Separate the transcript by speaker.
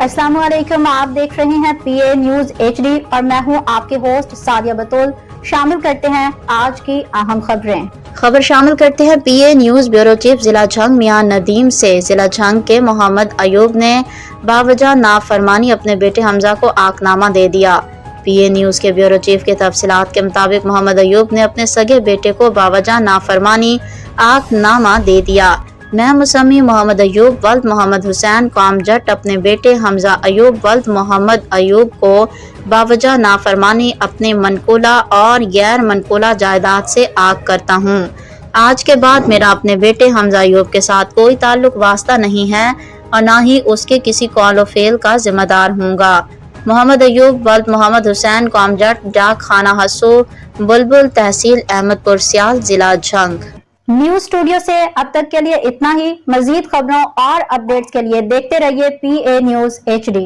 Speaker 1: अस्सलाम वालेकुम, आप देख रहे हैं PA न्यूज HD और मैं हूं आपके होस्ट सादिया बतूल। शामिल करते हैं आज की अहम खबर शामिल करते हैं PA न्यूज ब्यूरो चीफ जिला झंग मियां नदीम से। जिला झंग के मोहम्मद अयूब ने बावजह नाफरमानी अपने बेटे हमजा को आकनामा दे दिया। PA न्यूज के ब्यूरो चीफ के तफसीलात के मुताबिक मोहम्मद अयूब ने अपने सगे बेटे को बावजह नाफरमानी आकनामा दे दिया। मैं मुसम्मी मोहम्मद अयूब वल्द मोहम्मद हुसैन कौम जट अपने बेटे हमजा अयूब वल्द मोहम्मद अयूब को बावजह नाफरमानी अपने मनकूला और गैर मनकूला जायदाद से आग करता हूँ। आज के बाद मेरा अपने बेटे हमजा अयूब के साथ कोई ताल्लुक वास्ता नहीं है और ना ही उसके किसी कौल व फेल का जिम्मेदार हूँगा। मोहम्मद अयूब वल्द मोहम्मद हुसैन कौम जट डाक खाना हसो बुलबुल तहसील अहमदपुर सियाल जिला झंग। न्यूज स्टूडियो से अब तक के लिए इतना ही। मजीद खबरों और अपडेट्स के लिए देखते रहिए PA न्यूज HD।